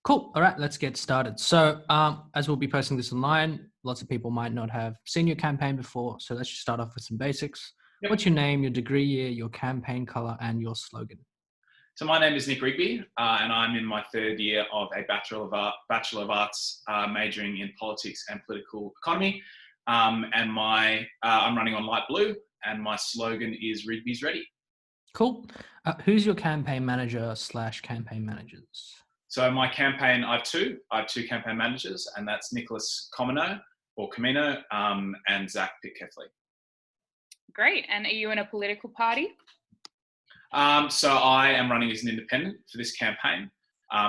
Cool. All right, let's get started. So as we'll be posting this online, lots of people might not have seen your campaign before. So let's just start off with some basics. Yep. What's your name, your degree year, your campaign color, and your slogan? So my name is Nick Rigby, and I'm in my third year of a Bachelor of Arts majoring in politics and political economy. And I'm running on light blue, and my slogan is Rigby's Ready. Cool. Who's your campaign manager / campaign managers? So my campaign, I have two campaign managers, and that's Nicholas Camino, and Zach Pittkeffley. Great. And are you in a political party? So I am running as an independent for this campaign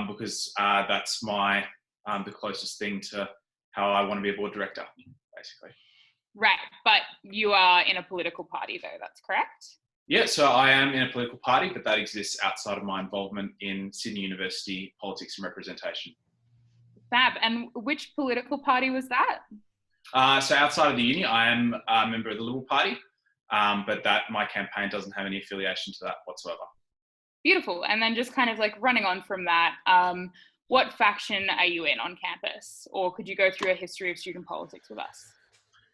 because that's the closest thing to how I want to be a board director, basically. Right. But you are in a political party though, that's correct? Yeah, so I am in a political party, but that exists outside of my involvement in Sydney University politics and representation. Fab. And which political party was that? So outside of the uni, I am a member of the Liberal Party, but my campaign doesn't have any affiliation to that whatsoever. Beautiful. And then just kind of like running on from that, what faction are you in on campus? Or could you go through a history of student politics with us?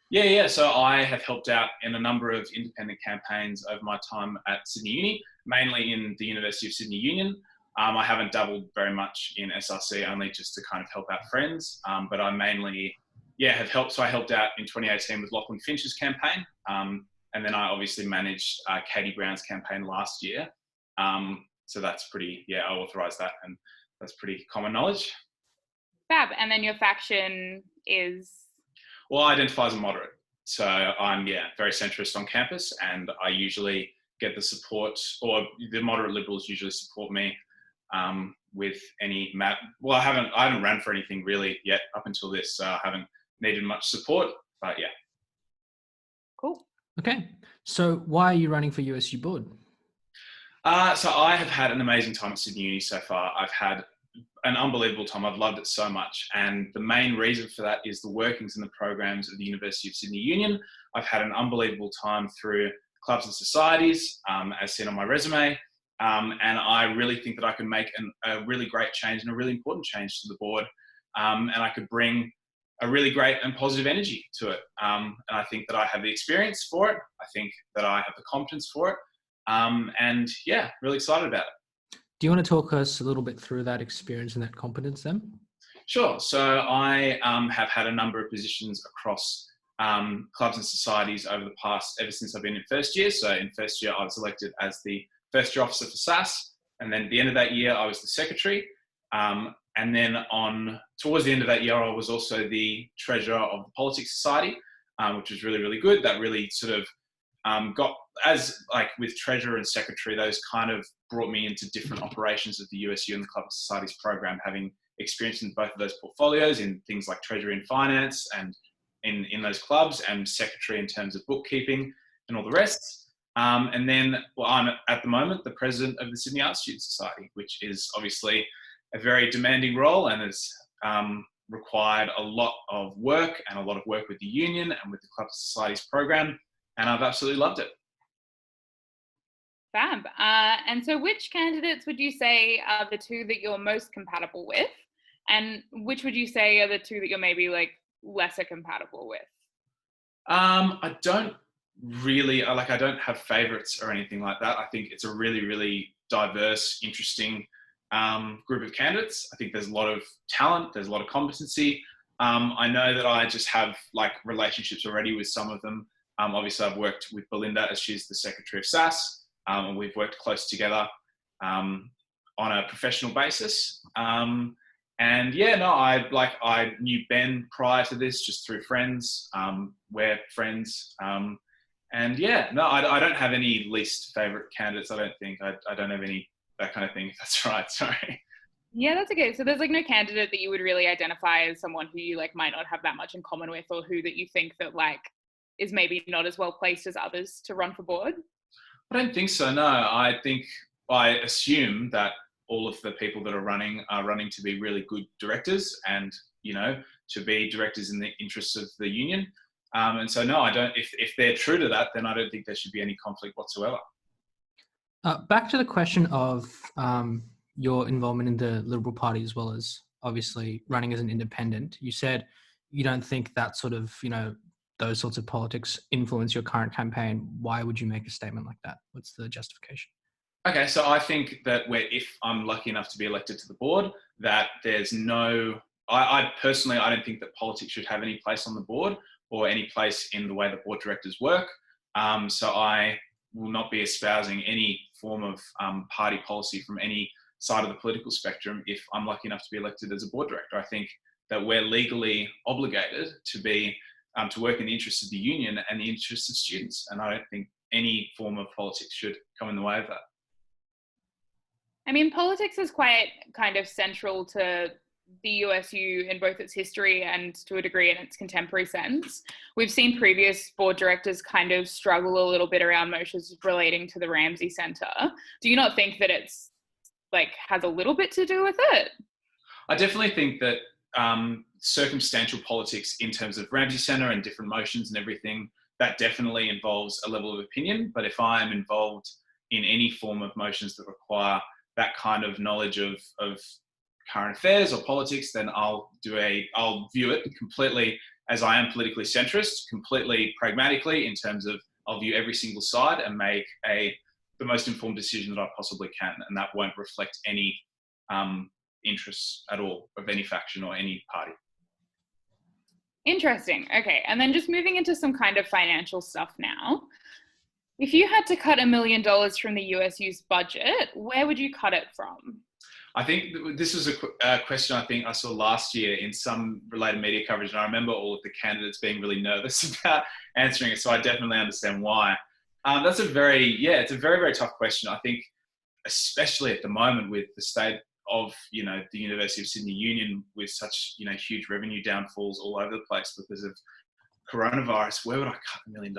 Yeah. So I have helped out in a number of independent campaigns over my time at Sydney Uni, mainly in the University of Sydney Union. I haven't dabbled very much in SRC, only just to kind of help out friends. But I mainly, have helped. So I helped out in 2018 with Lachlan Finch's campaign. And then I obviously managed Katie Brown's campaign last year. So that's pretty, I authorised that, and that's pretty common knowledge. Fab. And then your faction is? Well, I identify as a moderate. So I'm, very centrist on campus, and I usually get the support, or the moderate Liberals usually support me with any I haven't ran for anything really yet up until this, so I haven't needed much support, but yeah. Cool. Okay. So why are you running for USU Board? So I have had an amazing time at Sydney Uni so far. I've had an unbelievable time. I've loved it so much. And the main reason for that is the workings and the programs of the University of Sydney Union. I've had an unbelievable time through clubs and societies, as seen on my resume. And I really think that I can make a really great change and a really important change to the board. And I could bring a really great and positive energy to it. And I think that I have the experience for it. I think that I have the competence for it. And really excited about it. Do you want to talk us a little bit through that experience and that competence then? Sure. So I have had a number of positions across clubs and societies ever since I've been in first year. So in first year, I was elected as the first year officer for SAS. And then at the end of that year, I was the secretary. And then towards the end of that year, I was also the treasurer of the Politics Society, which was really, really good. That really sort of got, as like with treasurer and secretary, those kind of brought me into different operations of the USU and the Club of Societies program, having experience in both of those portfolios in things like treasury and finance and in those clubs, and secretary in terms of bookkeeping and all the rest. And then I'm at the moment the president of the Sydney Arts Student Society, which is obviously a very demanding role and has required a lot of work with the union and with the Club of Societies program. And I've absolutely loved it. Fab. And so which candidates would you say are the two that you're most compatible with? And which would you say are the two that you're maybe like lesser compatible with? I don't have favorites or anything like that. I think it's a really, really diverse, interesting group of candidates. I think there's a lot of talent, there's a lot of competency. I know that I just have like relationships already with some of them. Obviously I've worked with Belinda as she's the secretary of SAS, and we've worked close together on a professional basis. I knew Ben prior to this just through friends. We're friends. I don't have any least favorite candidates. I don't think I don't have any that kind of thing. If that's right. Sorry. Yeah, that's okay. So there's like no candidate that you would really identify as someone who you like might not have that much in common with, or who that you think that like is maybe not as well placed as others to run for board? I don't think so. No, I assume that all of the people that are running to be really good directors and, to be directors in the interests of the union. And so, no, I don't, if they're true to that, then I don't think there should be any conflict whatsoever. Back to the question of your involvement in the Liberal Party as well as obviously running as an independent. You said you don't think that sort of, those sorts of politics influence your current campaign. Why would you make a statement like that? What's the justification? Okay, so I think that if I'm lucky enough to be elected to the board, that there's no, I personally, I don't think that politics should have any place on the board or any place in the way that board directors work. So I will not be espousing any form of party policy from any side of the political spectrum if I'm lucky enough to be elected as a board director. I think that we're legally obligated to be to work in the interests of the union and the interests of students, and I don't think any form of politics should come in the way of that. I mean, politics is quite kind of central to the USU in both its history and to a degree in its contemporary sense. We've seen previous board directors kind of struggle a little bit around motions relating to the Ramsay Centre. Do you not think that it's has a little bit to do with it? I definitely think that circumstantial politics in terms of Ramsay Centre and different motions and everything, that definitely involves a level of opinion. But if I'm involved in any form of motions that require that kind of knowledge of current affairs or politics, then I'll view it completely as I am politically centrist, completely pragmatically in terms of I'll view every single side and make the most informed decision that I possibly can, and that won't reflect any interests at all of any faction or any party. Interesting. Okay, and then just moving into some kind of financial stuff now. If you had to cut $1 million from the USU's budget, where would you cut it from? I think this was a question I think I saw last year in some related media coverage, and I remember all of the candidates being really nervous about answering it, so I definitely understand why. It's a very, very tough question. I think, especially at the moment with the state of, the University of Sydney Union with such, huge revenue downfalls all over the place because of coronavirus, where would I cut $1 million?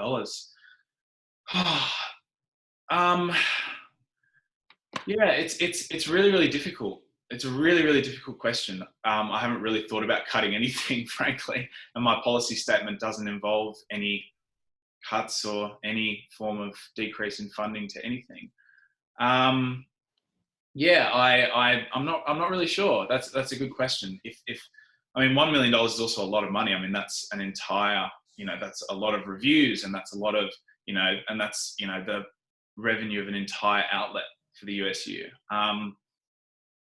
It's really, really difficult. It's a really, really difficult question. I haven't really thought about cutting anything, frankly, and my policy statement doesn't involve any cuts or any form of decrease in funding to anything. I'm not really sure. That's a good question. $1 million is also a lot of money. I mean, that's an entire, that's a lot of reviews, and that's a lot of, and that's, the revenue of an entire outlet for the USU. I'm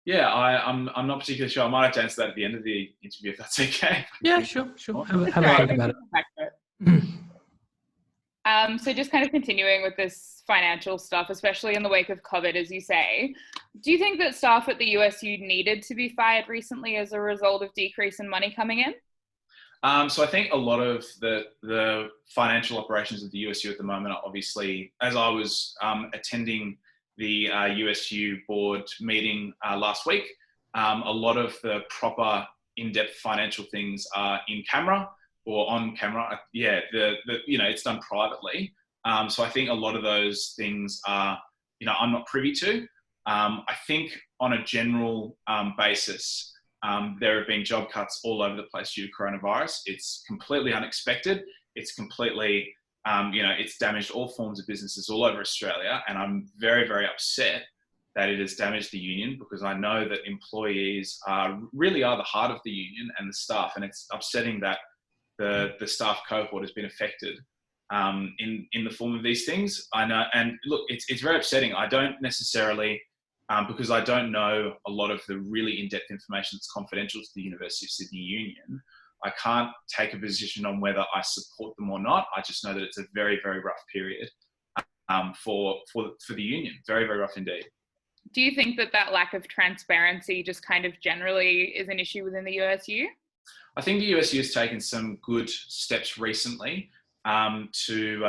not particularly sure. I might have to answer that at the end of the interview if that's okay. Yeah, sure. Have a think about it. So just kind of continuing with this financial stuff, especially in the wake of COVID, as you say, do you think that staff at the USU needed to be fired recently as a result of decrease in money coming in? So I think a lot of the financial operations of the USU at the moment are obviously, as I was attending the USU board meeting last week, a lot of the proper in-depth financial things are in camera or on camera. It's done privately. So I think a lot of those things are, I'm not privy to. I think on a general basis, there have been job cuts all over the place due to coronavirus. It's completely unexpected. It's completely, it's damaged all forms of businesses all over Australia. And I'm very, very upset that it has damaged the union, because I know that employees really are the heart of the union and the staff. And it's upsetting that the staff cohort has been affected in the form of these things. I know, and look, it's very upsetting. I don't necessarily, because I don't know a lot of the really in-depth information that's confidential to the University of Sydney Union, I can't take a position on whether I support them or not. I just know that it's a very, very rough period for the union. Very, very rough indeed. Do you think that lack of transparency just kind of generally is an issue within the USU? I think the USU has taken some good steps recently to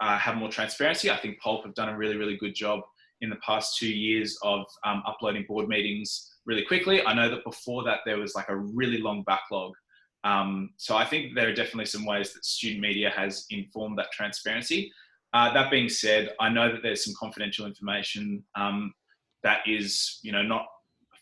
have more transparency. I think Pulp have done a really, really good job in the past 2 years of uploading board meetings really quickly. I know that before that there was like a really long backlog. So I think there are definitely some ways that student media has informed that transparency. That being said, I know that there's some confidential information that is, not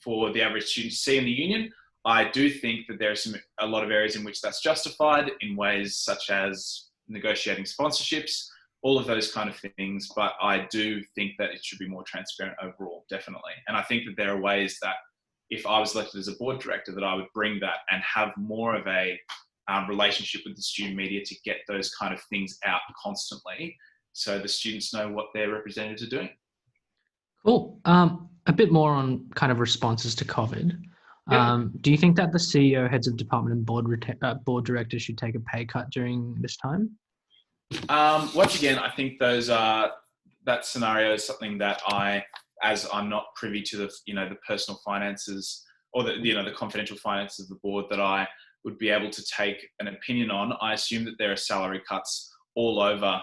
for the average student to see in the union. I do think that there are a lot of areas in which that's justified in ways such as negotiating sponsorships, all of those kind of things. But I do think that it should be more transparent overall, definitely. And I think that there are ways that if I was elected as a board director, that I would bring that and have more of a relationship with the student media to get those kind of things out constantly, so the students know what their representatives are doing. Cool. A bit more on kind of responses to COVID. Yep. Do you think that the CEO, heads of department, and board directors should take a pay cut during this time? Once again, I think that scenario is something that as I'm not privy to the personal finances or the confidential finances of the board, that I would be able to take an opinion on. I assume that there are salary cuts all over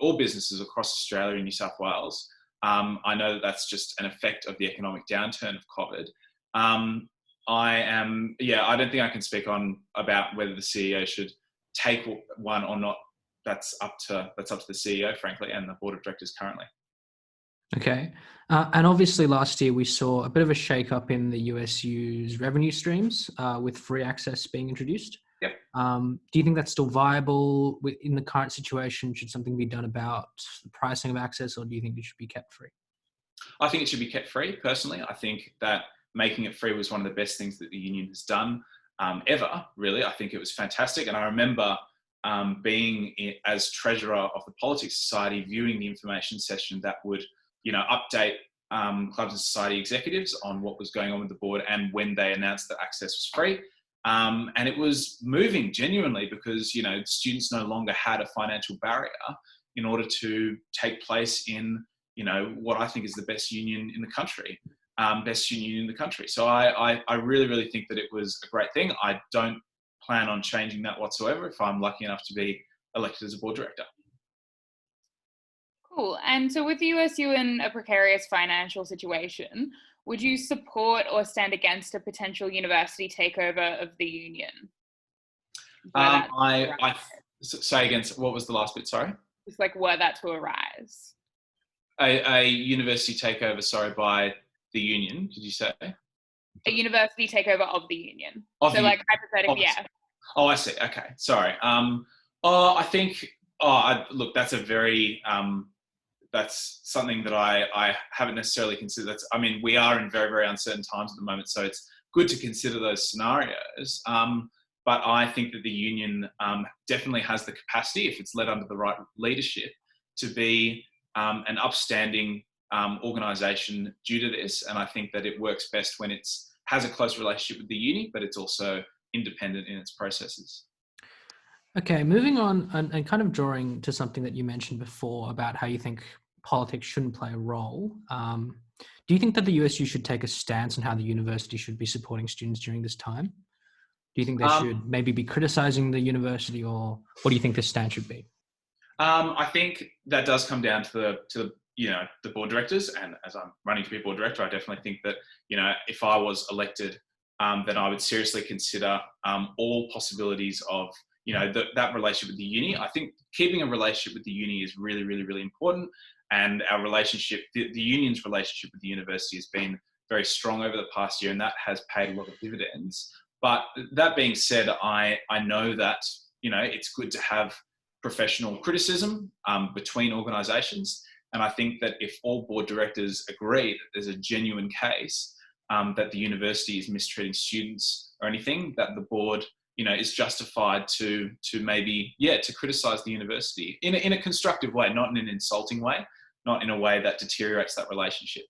all businesses across Australia and New South Wales. I know that that's just an effect of the economic downturn of COVID. I don't think I can speak about whether the CEO should take one or not. That's up to the CEO, frankly, and the board of directors currently. Okay. And obviously last year we saw a bit of a shake-up in the USU's revenue streams with free access being introduced. Yep. Do you think that's still viable in the current situation? Should something be done about the pricing of access, or do you think it should be kept free? I think it should be kept free, personally. I think that making it free was one of the best things that the union has done ever, really. I think it was fantastic. And I remember being as treasurer of the Politics Society, viewing the information session that would update clubs and society executives on what was going on with the board and when they announced that access was free. And it was moving genuinely because, students no longer had a financial barrier in order to take place in, what I think is the best union in the country, So I really, really think that it was a great thing. I don't plan on changing that whatsoever if I'm lucky enough to be elected as a board director. Cool. And so with the USU in a precarious financial situation, would you support or stand against a potential university takeover of the union? Say again, what was the last bit, sorry? It's like, were that to arise? A university takeover, by the union, did you say? A university takeover of the union. Hypothetically, yeah. Oh, I see. Okay. Sorry. I think, look, that's that's something that I haven't necessarily considered. We are in very, very uncertain times at the moment, so it's good to consider those scenarios. But I think that the union definitely has the capacity, if it's led under the right leadership, to be an upstanding organisation due to this. And I think that it works best when it has a close relationship with the uni, but it's also independent in its processes. Okay, moving on and kind of drawing to something that you mentioned before about how you think politics shouldn't play a role. Do you think that the USU should take a stance on how the university should be supporting students during this time? Do you think they should maybe be criticising the university, or what do you think this stance should be? I think that does come down to the board directors, and as I'm running to be a board director, I definitely think that if I was elected, then I would seriously consider all possibilities of that relationship with the uni. I think keeping a relationship with the uni is really, really, really important. And our relationship, the union's relationship with the university has been very strong over the past year, and that has paid a lot of dividends. But that being said, I know that, it's good to have professional criticism between organisations. And I think that if all board directors agree that there's a genuine case that the university is mistreating students or anything, that the board is justified to maybe, to criticise the university in a constructive way, not in an insulting way, not in a way that deteriorates that relationship.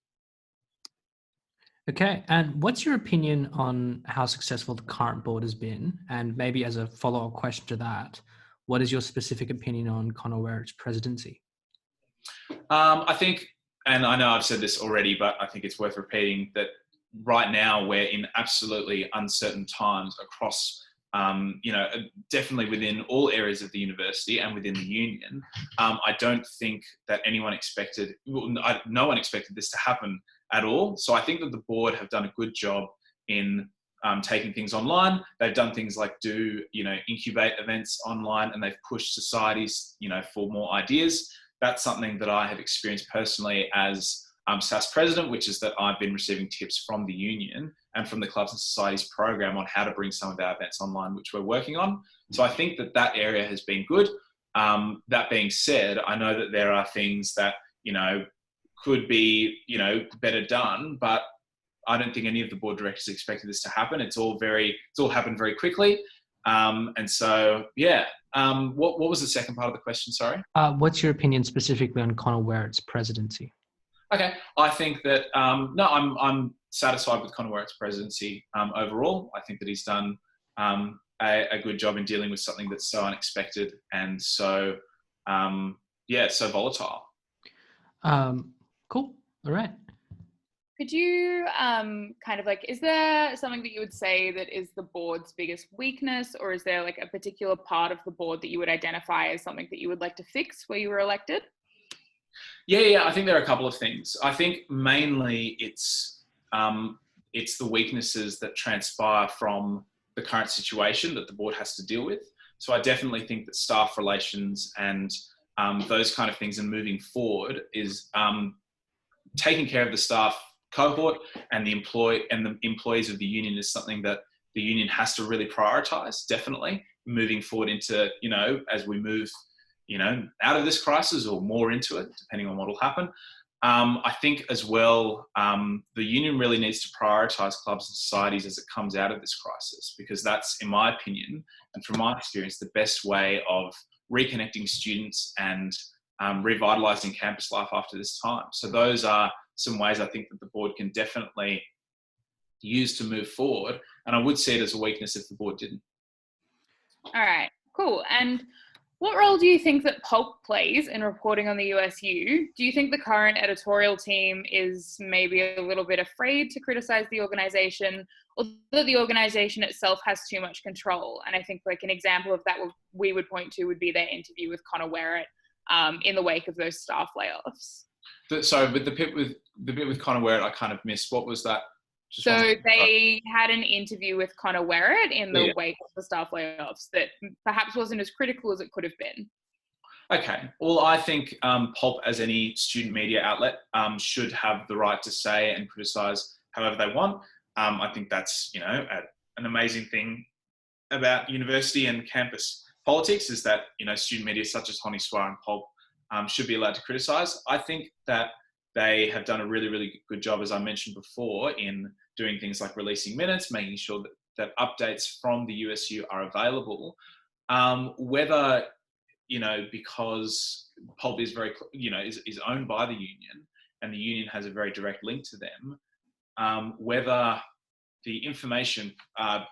Okay, and what's your opinion on how successful the current board has been? And maybe as a follow-up question to that, what is your specific opinion on Conor Werrick's presidency? I think, and I know I've said this already, but I think it's worth repeating, that right now we're in absolutely uncertain times across definitely within all areas of the university and within the union. I don't think that no one expected this to happen at all. So I think that the board have done a good job in taking things online. They've done things like incubate events online, and they've pushed societies, for more ideas. That's something that I have experienced personally as SAS president, which is that I've been receiving tips from the union and from the Clubs and Societies program on how to bring some of our events online, which we're working on. So I think that area has been good. That being said, I know that there are things that, could be, better done, but I don't think any of the board directors expected this to happen. It's all happened very quickly. And so, yeah. What was the second part of the question? Sorry. What's your opinion specifically on Conor Werrett's presidency? Okay, I think that no, I'm satisfied with Conor Werrett's presidency overall. I think that he's done a good job in dealing with something that's so unexpected and so so volatile. Cool. All right. Could you kind of like, is there something that you would say that is the board's biggest weakness, or is there like a particular part of the board that you would identify as something that you would like to fix where you were elected? Yeah, I think there are a couple of things. I think mainly it's the weaknesses that transpire from the current situation that the board has to deal with. So I definitely think that staff relations and those kind of things and moving forward is taking care of the staff cohort and the employees of the union is something that the union has to really prioritise, definitely, moving forward into, as we move out of this crisis or more into it, depending on what will happen. I think as well, the union really needs to prioritise clubs and societies as it comes out of this crisis, because that's, in my opinion, and from my experience, the best way of reconnecting students and revitalising campus life after this time. So those are some ways I think that the board can definitely use to move forward. And I would see it as a weakness if the board didn't. All right, cool. And what role do you think that Pulp plays in reporting on the USU? Do you think the current editorial team is maybe a little bit afraid to criticise the organisation, or that the organisation itself has too much control? And I think like an example of that we would point to would be their interview with Conor Werrett in the wake of those staff layoffs. Sorry, with the bit with Conor Werrett, I kind of missed. What was that? So they had an interview with Conor Werrett in the wake of the staff layoffs that perhaps wasn't as critical as it could have been. Okay. Well, I think Pulp, as any student media outlet, should have the right to say and criticise however they want. I think that's, an amazing thing about university and campus politics is that, student media such as Honi Soit and Pulp should be allowed to criticise. I think that they have done a really, really good job, as I mentioned before, in doing things like releasing minutes, making sure that updates from the USU are available. Whether, because Pulp is very, is owned by the union and the union has a very direct link to them, whether the information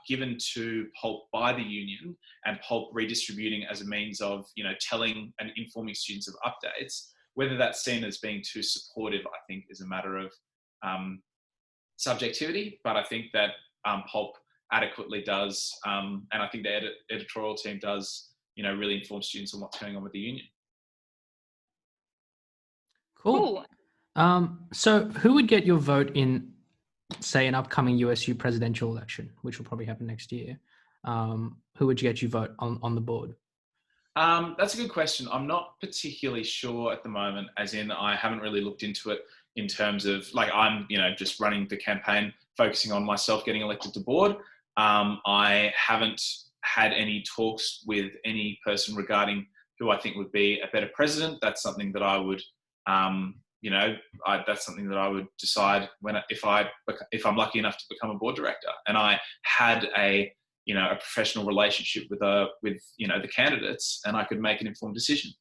given to Pulp by the union and Pulp redistributing as a means of, telling and informing students of updates, whether that's seen as being too supportive, I think is a matter of subjectivity. But I think that Pulp adequately does, and I think the editorial team does, really inform students on what's going on with the union. Cool. So who would get your vote in, say, an upcoming USU presidential election, which will probably happen next year? Who would get you vote on the board? That's a good question. I'm not particularly sure at the moment, as in I haven't really looked into it in terms of, like, I'm, just running the campaign, focusing on myself getting elected to board. I haven't had any talks with any person regarding who I think would be a better president. That's something that I would, that's something that I would decide if I'm lucky enough to become a board director. And I had a professional relationship with the candidates, and I could make an informed decision.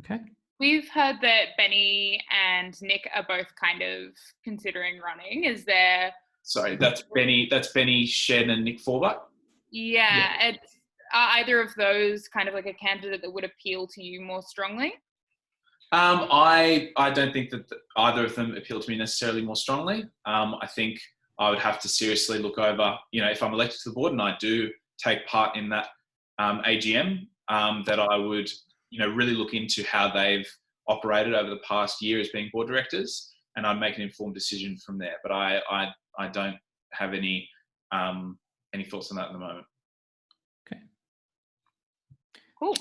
Okay. We've heard that Benny and Nick are both kind of considering running. Is there? Sorry, that's Benny Shen and Nick Forbuck. Yeah. Are either of those kind of like a candidate that would appeal to you more strongly? I don't think that either of them appeal to me necessarily more strongly. I think I would have to seriously look over, if I'm elected to the board and I do take part in that AGM, that I would, really look into how they've operated over the past year as being board directors, and I'd make an informed decision from there. But I don't have any thoughts on that at the moment. Okay. Cool.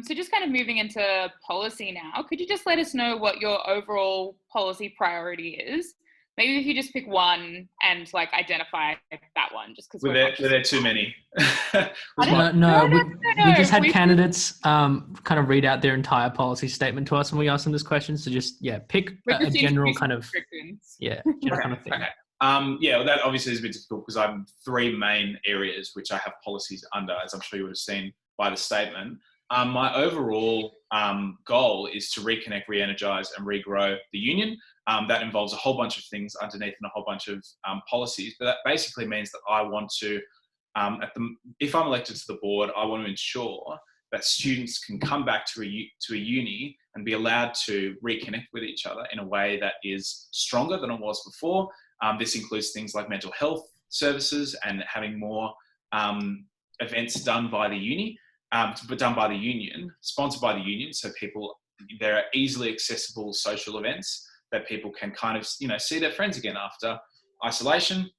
So just kind of moving into policy now, could you just let us know what your overall policy priority is? maybe if you just pick one and like identify that one, just because were there too many? No, we just had We- candidates kind of read out their entire policy statement to us when we asked them this question. So just pick We're a just general kind of restrictions. general kind of thing. Okay. Well, that obviously is a bit difficult because I have three main areas which I have policies under, as I'm sure you would have seen by the statement. My overall goal is to reconnect, re-energise and regrow the union. That involves a whole bunch of things underneath and a whole bunch of policies, but that basically means that I want to, if I'm elected to the board, I want to ensure that students can come back to a uni and be allowed to reconnect with each other in a way that is stronger than it was before. This includes things like mental health services and having more events done by the uni, but done by the union, sponsored by the union, so there are easily accessible social events that people can kind of, see their friends again after isolation.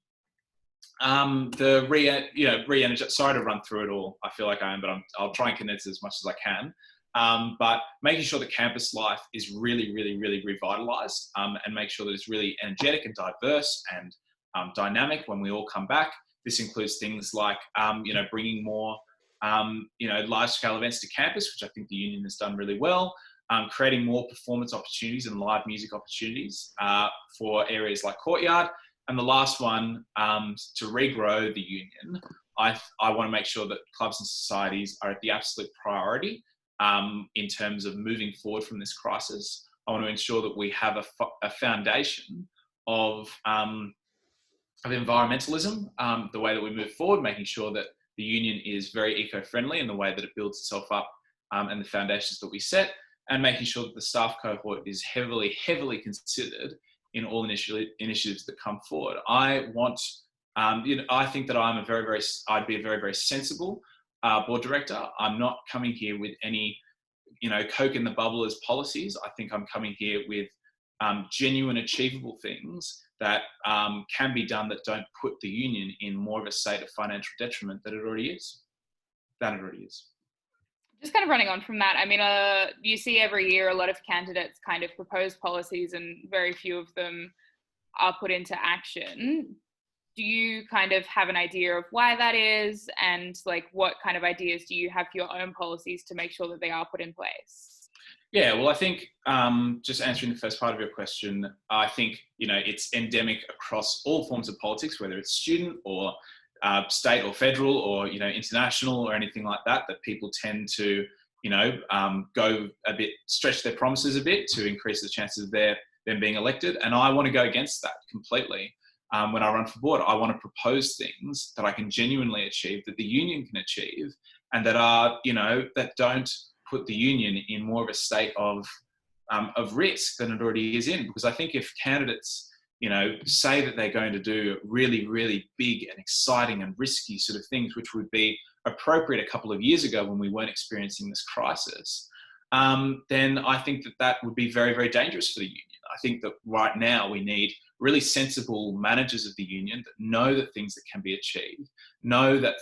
Re-energize, sorry to run through it all, I feel like I am, but I'll try and condense it as much as I can. But making sure that campus life is really, really, really revitalised, and make sure that it's really energetic and diverse and dynamic when we all come back. This includes things like, bringing more, large-scale events to campus, which I think the union has done really well. Creating more performance opportunities and live music opportunities for areas like Courtyard. And the last one, to regrow the union, I want to make sure that clubs and societies are at the absolute priority in terms of moving forward from this crisis. I want to ensure that we have a foundation of environmentalism, the way that we move forward, making sure that the union is very eco-friendly in the way that it builds itself up, and the foundations that we set, and making sure that the staff cohort is heavily, heavily considered in all initiatives that come forward. I want, I think that I'd be a very, very sensible board director. I'm not coming here with any, coke in the bubble as policies. I think I'm coming here with genuine, achievable things that can be done that don't put the union in more of a state of financial detriment than it already is. Just kind of running on from that, I mean, you see every year a lot of candidates kind of propose policies and very few of them are put into action. Do you kind of have an idea of why that is, and like what kind of ideas do you have for your own policies to make sure that they are put in place? Yeah, well, I think just answering the first part of your question, I think, it's endemic across all forms of politics, whether it's student or state or federal or, international or anything like that, that people tend to, go a bit, stretch their promises a bit to increase the chances of them being elected. And I want to go against that completely. When I run for board, I want to propose things that I can genuinely achieve, that the union can achieve, and that are, that don't put the union in more of a state of risk than it already is in. Because I think if candidates, say that they're going to do really, really big and exciting and risky sort of things, which would be appropriate a couple of years ago when we weren't experiencing this crisis, then I think that would be very, very dangerous for the union. I think that right now we need really sensible managers of the union that know that things that can be achieved, know that,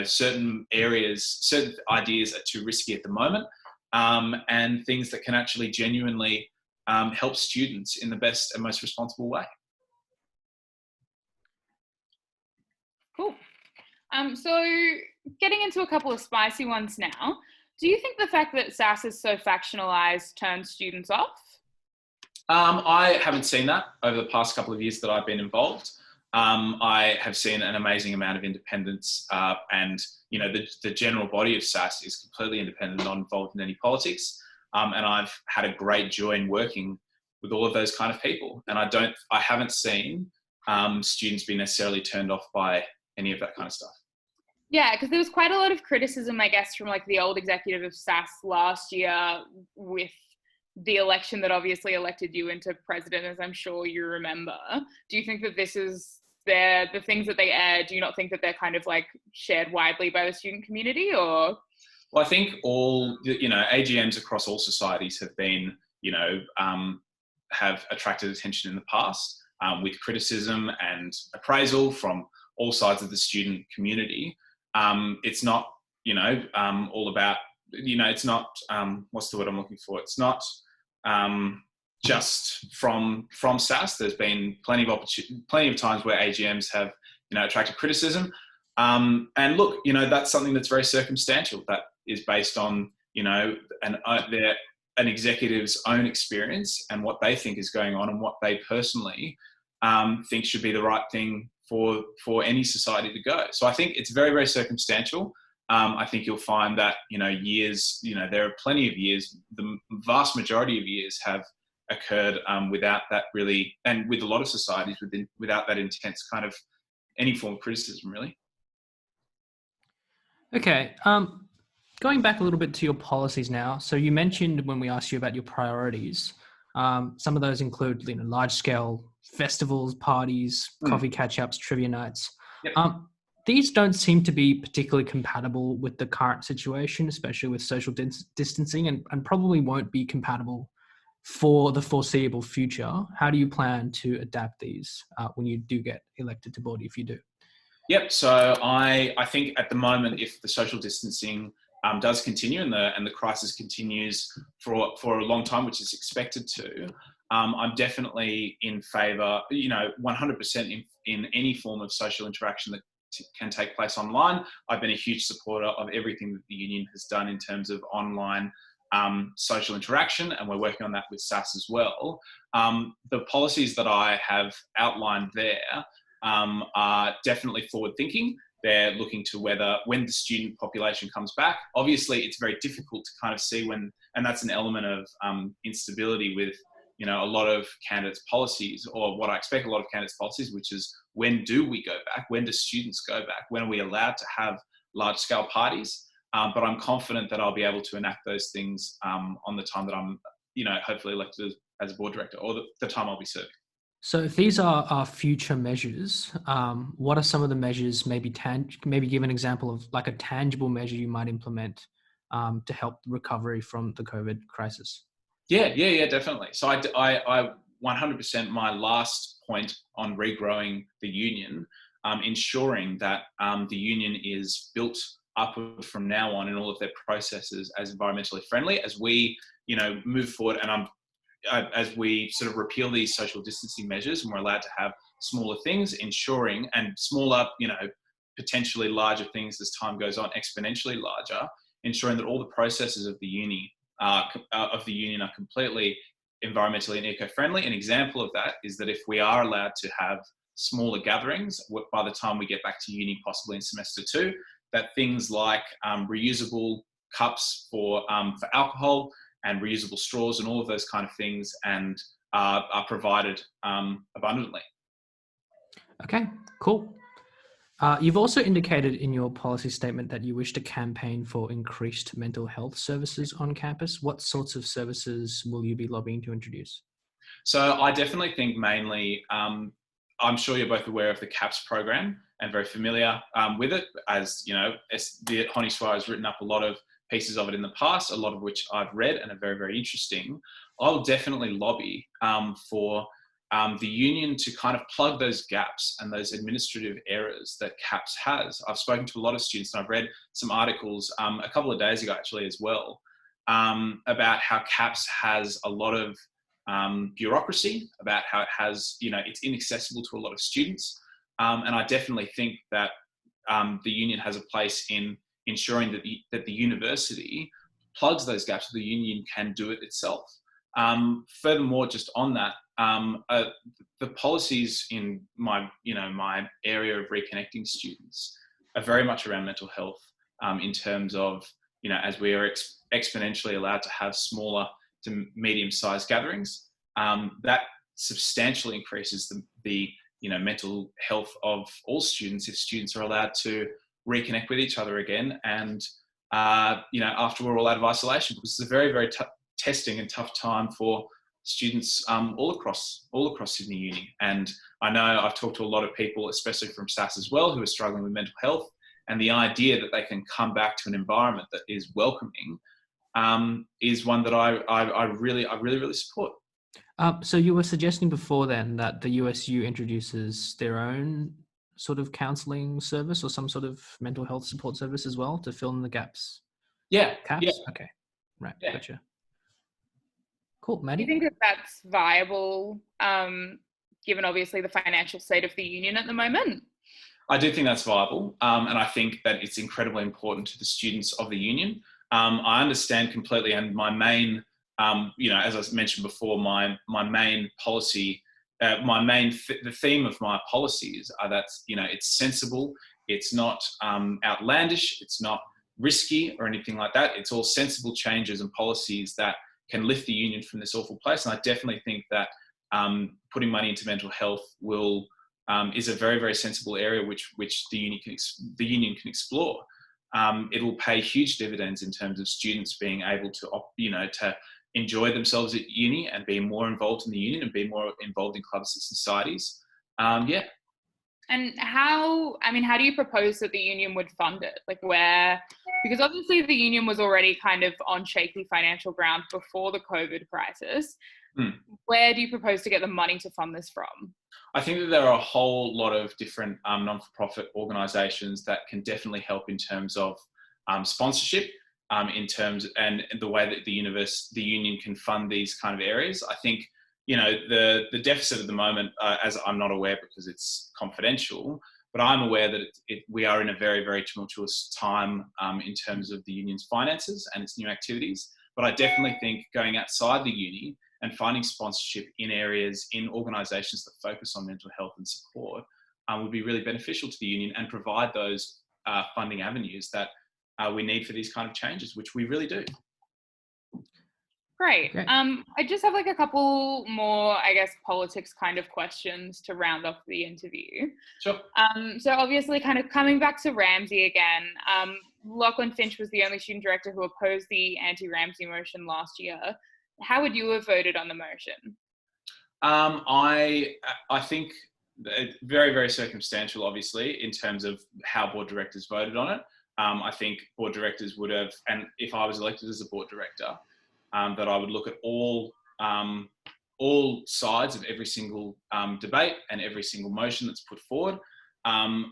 certain areas, certain ideas are too risky at the moment, and things that can actually genuinely help students in the best and most responsible way. Cool. So getting into a couple of spicy ones now, do you think the fact that SAS is so factionalised turns students off? I haven't seen that over the past couple of years that I've been involved. I have seen an amazing amount of independence, and the general body of SAS is completely independent, not involved in any politics. And I've had a great joy in working with all of those kind of people. And I haven't seen students be necessarily turned off by any of that kind of stuff. Yeah, because there was quite a lot of criticism, I guess, from like the old executive of SAS last year with the election that obviously elected you into president, as I'm sure you remember. Do you think that this is the things that they air, do you not think that they're kind of like shared widely by the student community, or? Well, I think all, AGMs across all societies have been, have attracted attention in the past with criticism and appraisal from all sides of the student community. It's not, all about, it's not, what's the word I'm looking for? It's not just from SAS. There's been plenty of times where AGMs have, attracted criticism. And look, that's something that's very circumstantial. That is based on, an executive's own experience and what they think is going on and what they personally think should be the right thing for any society to go. So I think it's very, very circumstantial. I think you'll find that, years, there are plenty of years, the vast majority of years have occurred without that really, and with a lot of societies without that intense kind of any form of criticism, really. Okay. Going back a little bit to your policies now. So you mentioned when we asked you about your priorities, some of those include, large scale festivals, parties, coffee catch-ups, trivia nights. Yep. These don't seem to be particularly compatible with the current situation, especially with social distancing, and probably won't be compatible for the foreseeable future. How do you plan to adapt these when you do get elected to board, if you do? Yep. So I think at the moment, if the social distancing does continue and the crisis continues for a long time, which is expected to, I'm definitely in favour, 100% in any form of social interaction that can take place online. I've been a huge supporter of everything that the union has done in terms of online social interaction, and we're working on that with SAS as well. The policies that I have outlined there are definitely forward thinking. They're looking to when the student population comes back. Obviously, it's very difficult to kind of see when, and that's an element of instability with, a lot of candidates' policies, or what I expect a lot of candidates' policies, which is when do we go back? When do students go back? When are we allowed to have large-scale parties? But I'm confident that I'll be able to enact those things on the time that I'm, hopefully elected as board director, or the time I'll be serving. So if these are future measures, what are some of the measures, maybe give an example of like a tangible measure you might implement to help recovery from the COVID crisis? Yeah, definitely. So I 100%, my last point on regrowing the union, ensuring that the union is built up from now on in all of their processes as environmentally friendly as we, move forward, and as we sort of repeal these social distancing measures and we're allowed to have smaller things, ensuring, and smaller, potentially larger things as time goes on, exponentially larger, ensuring that all the processes of the union are completely environmentally and eco-friendly. An example of that is that if we are allowed to have smaller gatherings by the time we get back to uni, possibly in semester 2, that things like reusable cups for alcohol and reusable straws and all of those kind of things are provided abundantly. Okay, cool. You've also indicated in your policy statement that you wish to campaign for increased mental health services on campus. What sorts of services will you be lobbying to introduce? So I definitely think mainly, I'm sure you're both aware of the CAPS program and very familiar with it, as the Honi Soit has written up a lot of pieces of it in the past, a lot of which I've read and are very, very interesting. I'll definitely lobby for the union to kind of plug those gaps and those administrative errors that CAPS has. I've spoken to a lot of students, and I've read some articles a couple of days ago actually as well, about how CAPS has a lot of bureaucracy, about how it has, it's inaccessible to a lot of students. And I definitely think that the union has a place in ensuring that the university plugs those gaps so the union can do it itself. Furthermore, just on that, the policies in my area of reconnecting students are very much around mental health, in terms of, as we are exponentially allowed to have smaller to medium-sized gatherings, that substantially increases the mental health of all students if students are allowed to reconnect with each other again, and after we're all out of isolation, because it's a very, very testing and tough time for students all across Sydney Uni. And I know I've talked to a lot of people, especially from SAS as well, who are struggling with mental health, and the idea that they can come back to an environment that is welcoming is one that I really support. So you were suggesting before then that the USU introduces their own sort of counselling service or some sort of mental health support service as well to fill in the gaps? Yeah. CAPS? Yeah. Okay. Right. Yeah. Gotcha. Cool. Do Maddie? you think that that's viable, given obviously the financial state of the union at the moment? I do think that's viable, and I think that it's incredibly important to the students of the union. I understand completely, and my main, as I mentioned before, my main policy, the theme of my policies are that it's sensible, it's not outlandish, it's not risky or anything like that. It's all sensible changes and policies that can lift the union from this awful place. And I definitely think that putting money into mental health is a very, very sensible area which the union can explore. It will pay huge dividends in terms of students being able to enjoy themselves at uni and be more involved in the union and be more involved in clubs and societies. And how do you propose that the union would fund it? Because obviously the union was already kind of on shaky financial ground before the COVID crisis. Where do you propose to get the money to fund this from? I think that there are a whole lot of different non-for-profit organisations that can definitely help in terms of sponsorship, and the way that the union can fund these kind of areas. I think the deficit at the moment, as I'm not aware because it's confidential, but I'm aware that we are in a very, very tumultuous time in terms of the union's finances and its new activities. But I definitely think going outside the uni and finding sponsorship in areas, in organisations that focus on mental health and support would be really beneficial to the union and provide those funding avenues that we need for these kind of changes, which we really do. Great. I just have a couple more, politics kind of questions to round off the interview. Sure. So obviously kind of coming back to Ramsay again, Lachlan Finch was the only student director who opposed the anti-Ramsay motion last year. How would you have voted on the motion? I think very, very circumstantial, obviously, in terms of how board directors voted on it. I think board directors would have, and if I was elected as a board director, that I would look at all sides of every single debate and every single motion that's put forward.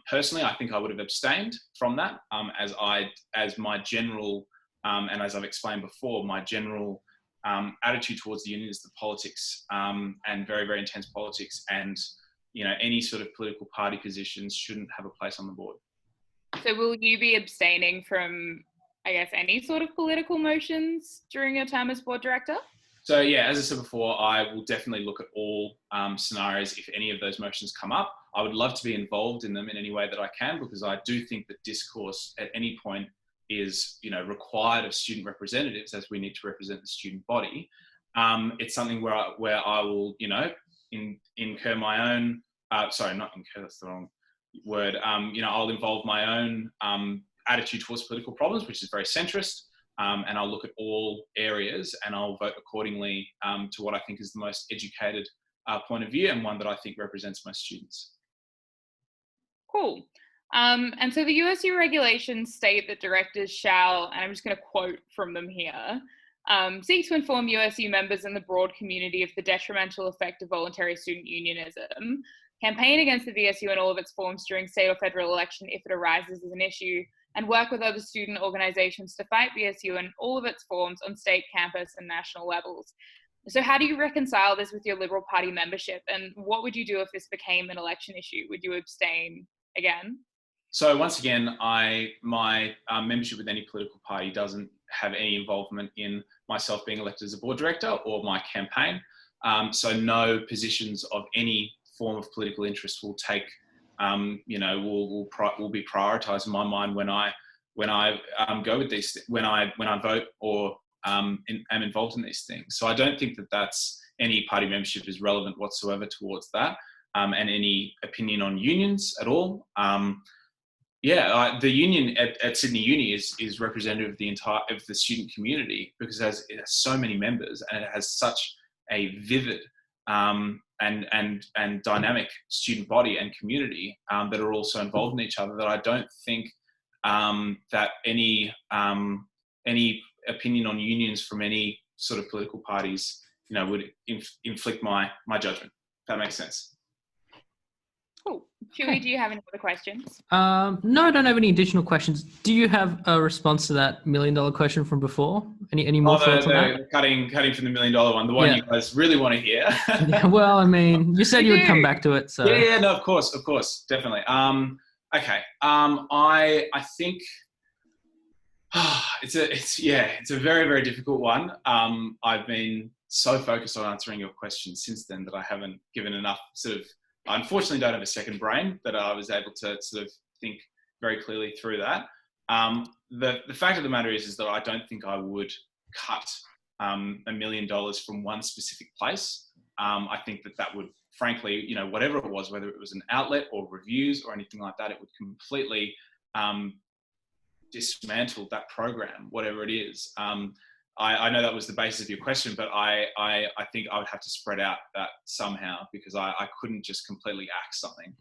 Personally, I think I would have abstained from that, as my general, and as I've explained before, my general attitude towards the union is the politics, and very, very intense politics, and any sort of political party positions shouldn't have a place on the board. So will you be abstaining from, any sort of political motions during your term as board director? So yeah, as I said before, I will definitely look at all scenarios if any of those motions come up. I would love to be involved in them in any way that I can, because I do think that discourse at any point is required of student representatives, as we need to represent the student body. It's something where I will incur my own sorry, not incur, that's the wrong word. I'll involve my own attitude towards political problems, which is very centrist, and I'll look at all areas and I'll vote accordingly to what I think is the most educated point of view, and one that I think represents my students. Cool. And so the USU regulations state that directors shall, and I'm just going to quote from them here, seek to inform USU members and the broad community of the detrimental effect of voluntary student unionism, campaign against the VSU in all of its forms during state or federal election if it arises as an issue, and work with other student organisations to fight VSU in all of its forms on state, campus and national levels. So how do you reconcile this with your Liberal Party membership, and what would you do if this became an election issue? Would you abstain again? So once again, my membership with any political party doesn't have any involvement in myself being elected as a board director or my campaign. So no positions of any form of political interest will take, will be prioritised in my mind when I go with these, when I vote or am involved in these things. So I don't think that that's any party membership is relevant whatsoever towards that, and any opinion on unions at all. The union at Sydney Uni is representative of the student community, because it has so many members and it has such a vivid and dynamic student body and community that are also involved in each other, that I don't think that any opinion on unions from any sort of political parties would inflict my judgment, if that makes sense. Cool. Chuyi, do you have any other questions? No, I don't have any additional questions. Do you have a response to that $1 million question from before? Any more thoughts on that? Cutting from the $1 million one, the one you guys really want to hear. Yeah, well, I mean, you said you would come back to it, so yeah, no, of course, definitely. Okay. I think it's a very, very difficult one. I've been so focused on answering your question since then that I haven't given enough I unfortunately don't have a second brain that I was able to sort of think very clearly through that. The fact of the matter is that I don't think I would cut $1 million from one specific place. I think that would, frankly, whatever it was, whether it was an outlet or reviews or anything like that, it would completely dismantle that program, whatever it is. I know that was the basis of your question, but I think I would have to spread out that somehow, because I couldn't just completely axe something.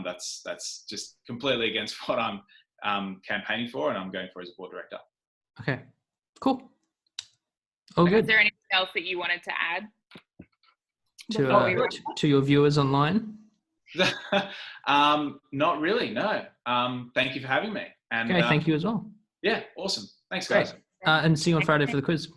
That's just completely against what I'm campaigning for and I'm going for as a board director. Okay, cool. Oh, good. Is there anything else that you wanted to add to your viewers online? Not really, no. Thank you for having me. And okay, thank you as well. Yeah, awesome. Thanks, guys. And see you on Friday for the quiz.